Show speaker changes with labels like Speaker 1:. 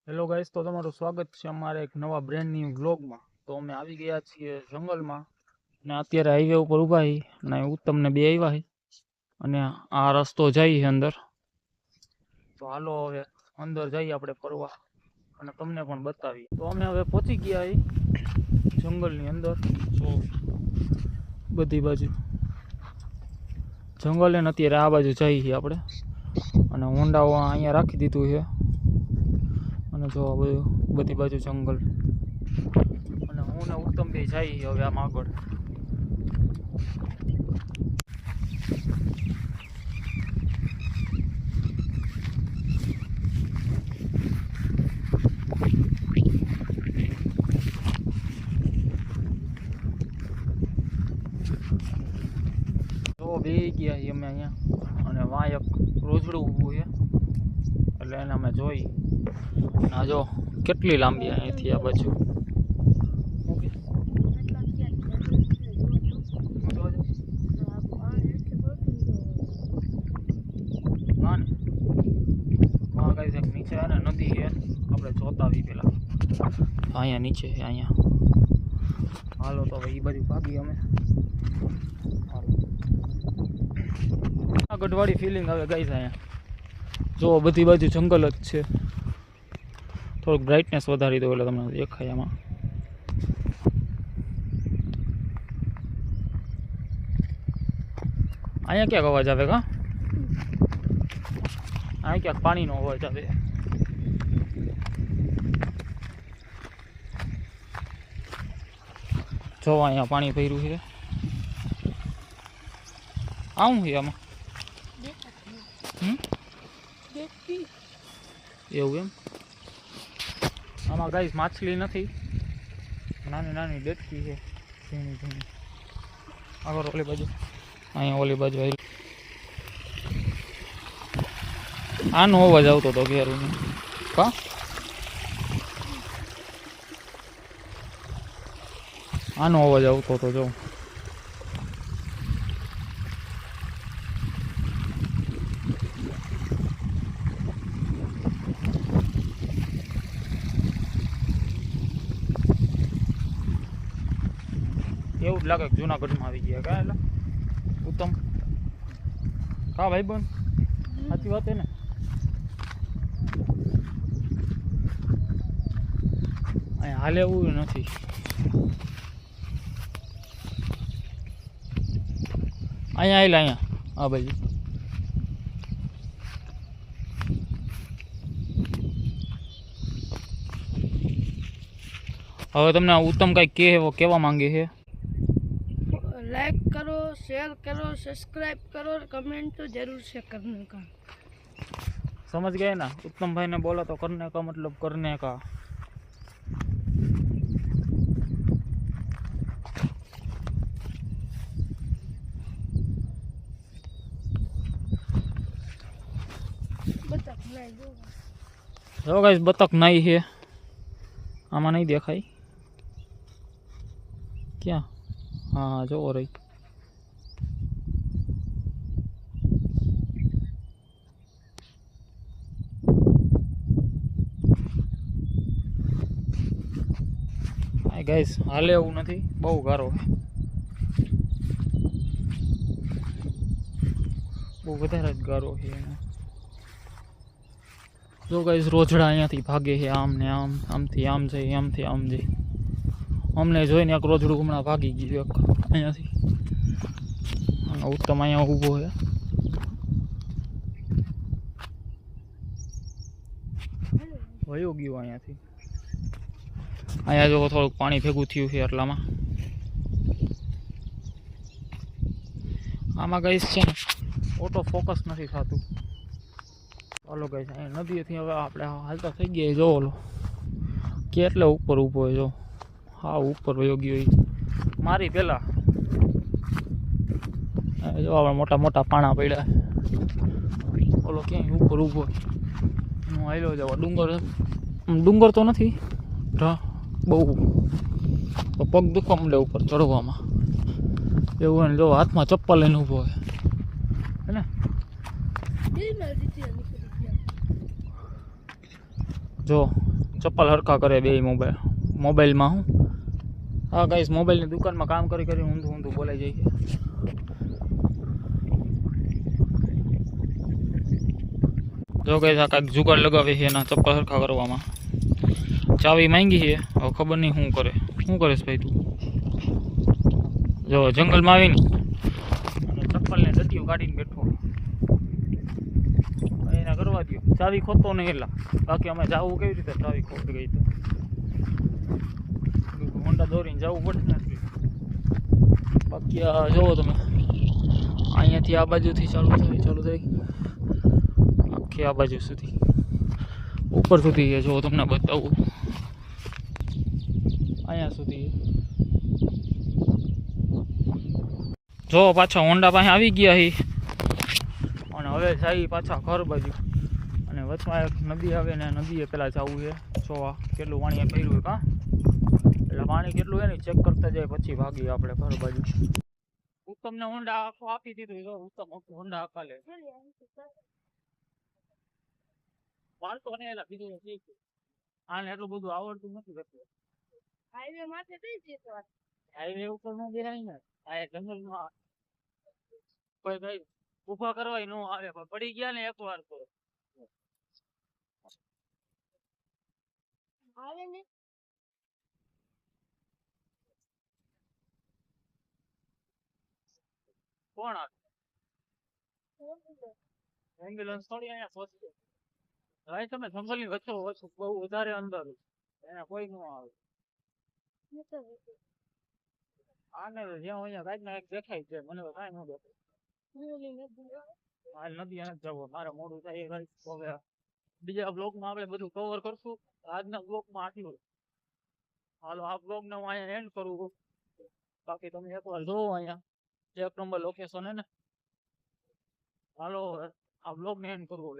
Speaker 1: Hello guys, તો તમારું સ્વાગત છે અમારા એક નવા બ્રેન્ડ ન્યૂ વ્લોગમાં। તો અમે આવી ગયા છીએ જંગલમાં અને અત્યારે હાઈવે ઉપર ઊભા છીએ અને ઉત્તમને બે આવ્યા છે અને આ રસ્તો જાય છે અંદર। તો હાલો હવે અંદર જઈએ આપણે ફરવા અને તમને પણ બતાવીએ। તો અમે હવે પહોંચી ગયા છીએ જંગલની અંદર। તો બધી બાજુ જંગલ ને અત્યારે આ બાજુ જઈએ છીએ આપણે અને હોન્ડાઓ અહીંયા રાખી દીધું છે અને જો બધી બાજુ જંગલ અને હું ને ઉત્તમ બે જઈએ હવે આમ આગળ। તો બે ગયા છીએ અમે અહીંયા અને વાં એક રોજડું ઊભું છે એટલે એને અમે જોઈ આ જો કેટલી લાંબી અહીંથી આ બાજુ નીચે ને નદી છે આપણે જોતા આવી પેલા અહીંયા નીચે અહીંયા હાલો તો હવે એ બાજુ ભાગી અમે। ગઢવાડી ફિલિંગ આવે ગાઈસ અહીંયા જો બધી બાજુ જંગલ જ છે। થોડુંક બ્રાઇટનેસ વધારી દો એટલે તમને દેખાય આમાં। અહીંયા ક્યાંક અવાજ આવે કા અહીંયા ક્યાંક પાણીનો અવાજ આવે। જો અહીંયા પાણી ભર્યું છે આવું છે આમાં એવું એમ આમાં ગાઈસ માછલી નથી નાની નાની ડેટકી છે ઝીણી ઝીણી। આગળ ઓલી બાજુ અહીંયા ઓલી બાજુ આવી આનો અવાજ આવતો હતો ઘેરું કા આનો અવાજ આવતો હતો જો એવું જ લાગે કે જુનાગઢમાં આવી ગયા કા એટલે ઉત્તમ કા ભાઈ બન સાચી વાત ને અહીંયા હાલે એવું નથી અહીંયા આવેલા અહીંયા આ બાજુ હવે તમને ઉત્તમ કઈ કહેવા માંગે છે
Speaker 2: लाइक करो, शेयर करो, सब्सक्राइब करो और कमेंट तो जरूर से करने का।
Speaker 1: समझ गए ना? उत्तम भाई ने बोला तो करने का मतलब करने का।
Speaker 2: बतख नहीं
Speaker 1: जो गाइस बतख नहीं है आमा नहीं देखाई क्या हाँ जो हो रही गाइस हाले એવું નથી બહુ ગારો બહુ વધારે જ ગારો છે જો ગાइस રોજડા અહીંયાથી ભાગે છે આમ ને આમ આમથી આમ જાય આમથી આમ જાય અમને જોઈને એક રોજડું હમણાં ભાગી ગયું એક અહીંયાથી અને ઉત્તમ અહીંયા ઊભો છે વયો ગયો અહીંયાથી અહીંયા જો થોડુંક પાણી ભેગું થયું છે એટલામાં આમાં ગાઈસ છે ને ઓટો ફોકસ નથી થતું ચાલો ગાઈસ અહીંયા નદીથી હવે આપણે હાલતા થઈ ગયા જો ઓલો કેટલે ઉપર ઊભો હોય જો હા ઉપર વયો ગયો મારી પેલા જો આપણે મોટા મોટા પાણા પડ્યા ઓલો ક્યાંય ઉપર ઊભો હું હાલ્યો જાવ ડુંગર તો નથી બહુ પગ દુખવા મળે ઉપર ચડવામાં એવું ને જો હાથમાં ચપ્પલ લઈને ઊભો હોય હે ને જો ચપ્પલ હરખા કરે બે મોબાઈલમાં હું હા ગાઈસ મોબાઈલની દુકાનમાં કામ કરી કરીને ઊંધું ઊંધું બોલાઈ જાય છે. જો ગાઈસ આ કાંઈક જુગાડ લગાવે છે એના ચપ્પલ હરખા કરવામાં. ચાવી માંગી છે હવે ખબર નહીં શું કરે. શું કરેશ ભાઈ તું? જો જંગલમાં આવીને અને ચપ્પલને દતિયું કાઢીને બેઠો. એને કરવા દો ચાવી ખોતો નહીં એટલા બાકી અમે જવું કેવી રીતે ચાવી ખોટી ગઈ તો હોન્ડા દોરીને જવું પડે ને. બાકી આ જોવો તમે અહીંયાથી આ બાજુથી ચાલુ થઈ આખી આ બાજુ સુધી ઉપર સુધી જો તમને બતાવું અહીંયા સુધી જો પાછા હોન્ડા પાસે આવી ગયા હી અને હવે જાય પાછા ઘર બાજુ અને વચમાં એક નદી આવે ને નદીએ પેલા જવું છે જોવા કેટલું પાણી કર્યું હોય કાં એટલે પાણી કેટલું હોય ને ચેક કરતા જાય પછી ભાગીએ આપણે ઘર બાજુ. ઉત્તમને હોન્ડા આખો આપી દીધું જો ઉત્તમ હોન્ડા આખા લે વાળતો ને એલા બીજું ઠીક આને એટલું બધું આવડતું નથી કરતું.
Speaker 2: હાઈવે માથે થઈ જતો
Speaker 1: હાઈવે ઉપર ન દેખાય ને આ જંગલમાં કોઈ ભાઈ ઊભા કરવા ન આવે પણ પડી ગયા ને એક વાર તો
Speaker 2: આવે ને
Speaker 1: કોણ આવે એમ્બ્યુલન્સ થોડી અહીંયા પહોંચી ભાઈ તમે જંગલની વચ્ચે બહુ વધારે અંદર એને કોઈ ન આવે. આને જ્યાં અહીંયા કાંઈક ને કાંઈક દેખાય છે મને તો કાંઈ ન દેખાય. હાલ નદી એને જવો મારે મોડું થાય એ ગાઈસ હવે બીજા બ્લોગમાં આપણે બધું કવર કરશું. આજના બ્લોગમાં આટલું. હાલો આ બ્લોગને હું અહીંયા એન્ડ કરું. બાકી તમે એકવાર જોવો અહીંયા 1 નંબર લોકેશન હે ને. હાલો આ બ્લોગને એન્ડ કરવો.